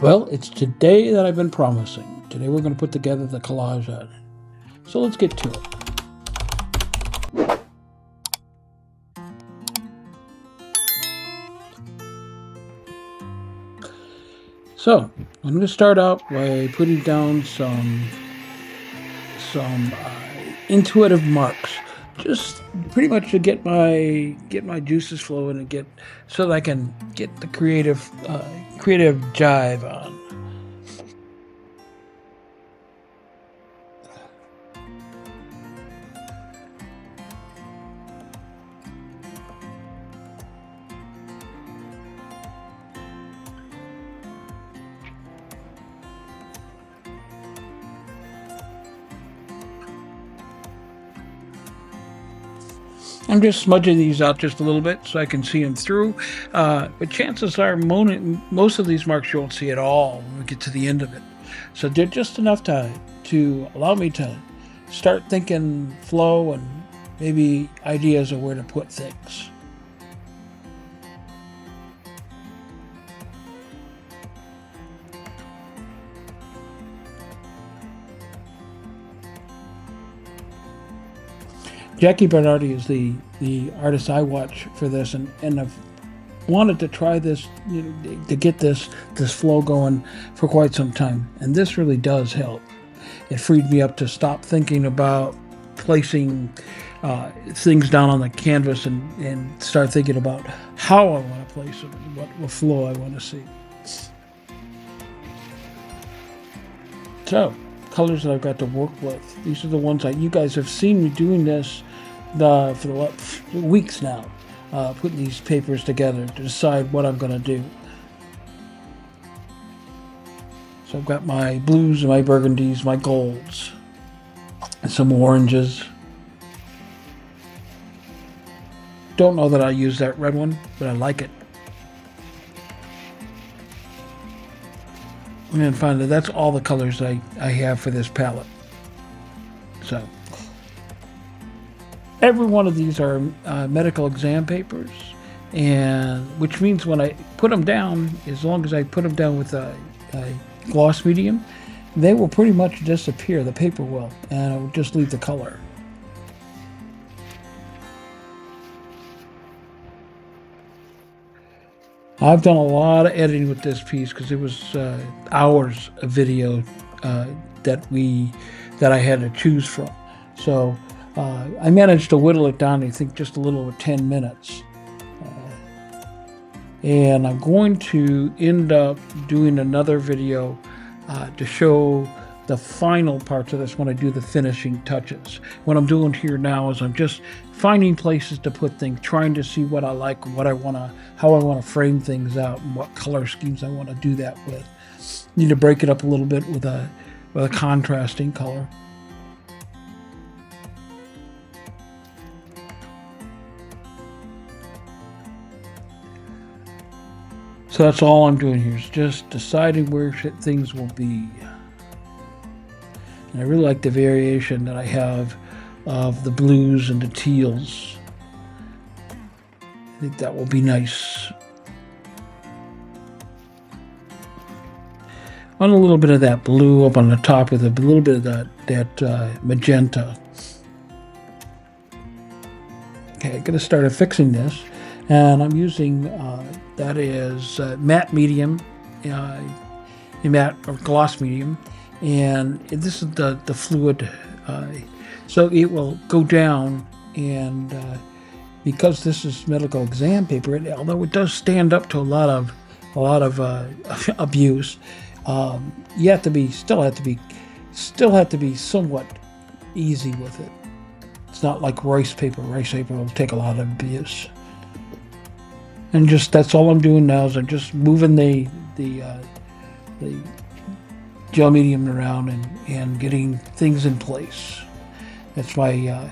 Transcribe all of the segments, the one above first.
Well, it's today that I've been promising. Today we're going to put together the collage on it. So let's get to it. So I'm going to start out by putting down some intuitive marks, just pretty much to get my juices flowing and so that I can get the creative jive on. I'm just smudging these out just a little bit so I can see them through. But chances are most of these marks you won't see at all when we get to the end of it. So they're just enough to allow me to start thinking flow and maybe ideas of where to put things. Jackie Bernardi is the artist I watch for this, and I've wanted to try this, to get this flow going for quite some time, and this really does help. It freed me up to stop thinking about placing things down on the canvas and start thinking about how I want to place them and what flow I want to see. So, colors that I've got to work with. These are the ones that you guys have seen me doing this for weeks now, putting these papers together to decide what I'm going to do. So I've got my blues, my burgundies, my golds, and some oranges. Don't know that I use that red one, but I like it. And finally, that's all the colors I have for this palette. So every one of these are medical exam papers, and which means when I put them down, as long as I put them down with a gloss medium, they will pretty much disappear. The paper will, and I will just leave the color. I've done a lot of editing with this piece because it was hours of video that I had to choose from. So I managed to whittle it down to, I think, just a little over 10 minutes. And I'm going to end up doing another video to show the final parts of this when I do the finishing touches. What I'm doing here now is I'm just finding places to put things, trying to see what I like, how I want to frame things out, and what color schemes I want to do that with. Need to break it up a little bit with a contrasting color. So that's all I'm doing here is just deciding where things will be. And I really like the variation that I have of the blues and the teals. I think that will be nice. On a little bit of that blue up on the top with a little bit of that magenta. Okay, I'm going to start fixing this. And I'm using, that is matte medium, matte or gloss medium. And this is the fluid, so it will go down, and because this is medical exam paper, although it does stand up to a lot of abuse, you have to be still have to be somewhat easy with it. It's not like rice paper. Rice paper will take a lot of abuse. And that's all I'm doing now is I'm just moving the gel medium around and getting things in place. That's my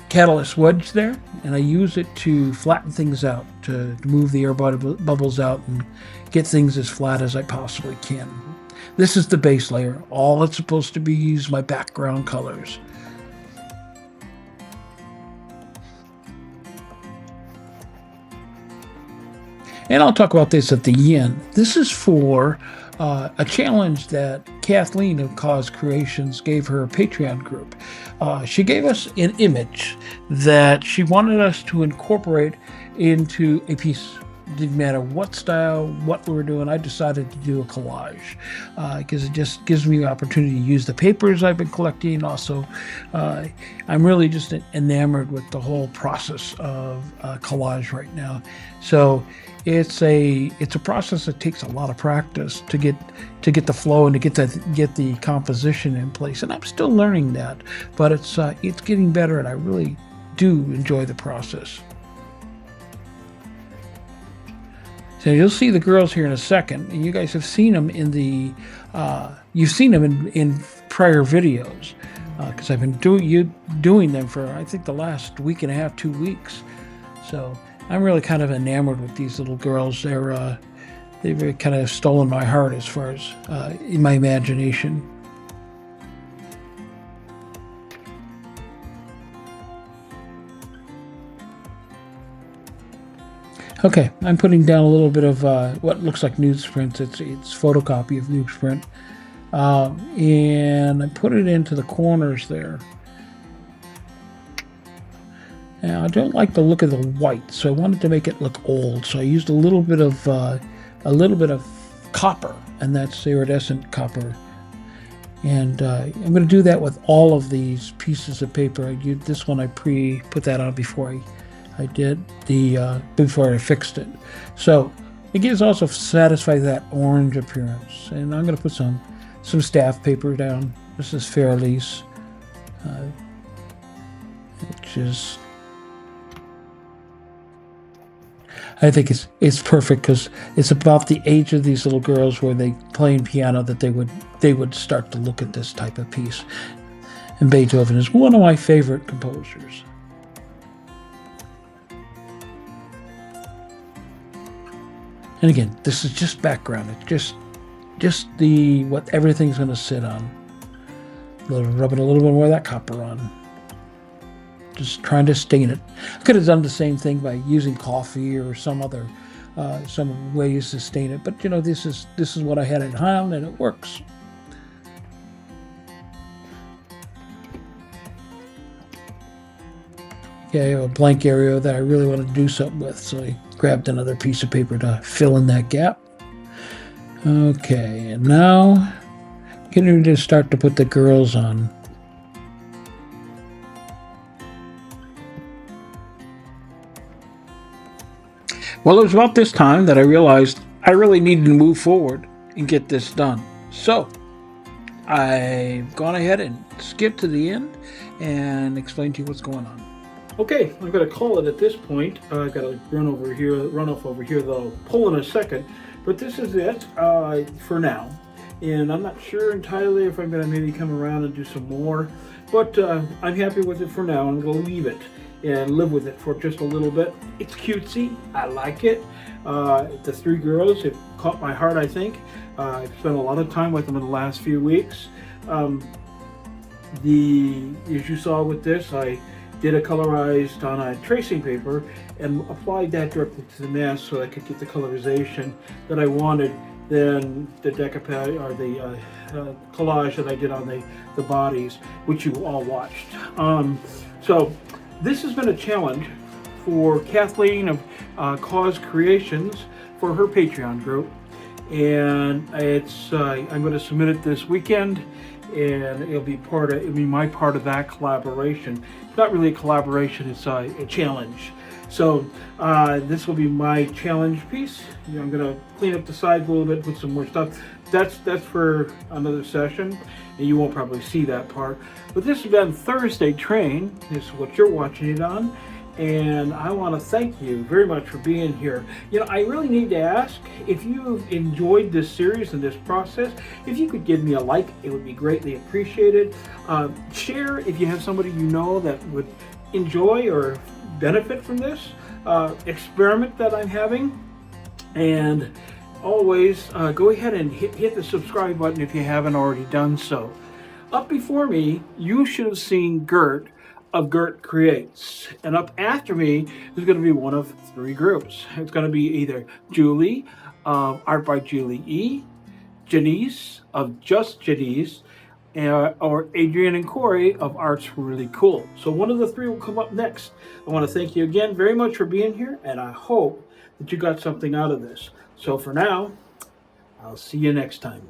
catalyst wedge there, and I use it to flatten things out, to move the air bubbles out and get things as flat as I possibly can. This is the base layer. All it's supposed to be is my background colors. And I'll talk about this at the end. This is for a challenge that Kathleen of Cause Creations gave her Patreon group. She gave us an image that she wanted us to incorporate into a piece. Didn't matter what style, what we were doing. I decided to do a collage because it just gives me the opportunity to use the papers I've been collecting. Also, I'm really just enamored with the whole process of collage right now. So it's a process that takes a lot of practice to get the flow and to get the composition in place. And I'm still learning that, but it's getting better, and I really do enjoy the process. So you'll see the girls here in a second, and you guys have seen them in the you've seen them in prior videos because I've been doing them for, I think, the last week and a half, 2 weeks. So I'm really kind of enamored with these little girls. They've kind of stolen my heart as far as in my imagination. Okay, I'm putting down a little bit of what looks like newsprint. It's photocopy of newsprint, and I put it into the corners there. Now I don't like the look of the white, so I wanted to make it look old. So I used a little bit of copper, and that's iridescent copper. And I'm going to do that with all of these pieces of paper. This one I put that on before I did before I fixed it. So it gives also satisfy that orange appearance. And I'm going to put some staff paper down. This is Fairlease, which is, I think it's perfect because it's about the age of these little girls where they playing piano that they would start to look at this type of piece. And Beethoven is one of my favorite composers. And again, this is just background. It's just what everything's going to sit on. Rubbing a little bit more of that copper on. Just trying to stain it. I could have done the same thing by using coffee or some ways to stain it. But this is what I had at hand, and it works. Okay, I have a blank area that I really want to do something with, so I grabbed another piece of paper to fill in that gap. Okay, and now I'm getting to start to put the girls on. Well, it was about this time that I realized I really needed to move forward and get this done. So I've gone ahead and skipped to the end and explained to you what's going on. Okay, I'm going to call it at this point. I've got to run off over here that I'll pull in a second. But this is it for now. And I'm not sure entirely if I'm going to maybe come around and do some more. But I'm happy with it for now. I'm going to leave it and live with it for just a little bit. It's cutesy. I like it. The three girls have caught my heart, I think. I've spent a lot of time with them in the last few weeks. As you saw with this, I did a colorized on a tracing paper and applied that directly to the mask so I could get the colorization that I wanted. Then the decoupage or the collage that I did on the bodies, which you all watched. So this has been a challenge for Kathleen of Cause Creations for her Patreon group, and I'm going to submit it this weekend. And it'll be my part of that collaboration. It's not really a collaboration, it's a challenge. So this will be my challenge piece. I'm gonna clean up the sides a little bit, put some more stuff. That's for another session, and you won't probably see that part. But this has been Thursday Train. This is what you're watching it on. And I want to thank you very much for being here. I really need to ask, if you've enjoyed this series and this process, if you could give me a like, it would be greatly appreciated. Share if you have somebody you know that would enjoy or benefit from this experiment that I'm having. And always go ahead and hit the subscribe button if you haven't already done so. Up before me, you should have seen Gert of Gert Creates. And up after me is going to be one of three groups. It's going to be either Julie of Art by Julie E., Janice of Just Janice, or Adrian and Corey of Art's Really Cool. So one of the three will come up next. I want to thank you again very much for being here, and I hope that you got something out of this. So for now, I'll see you next time.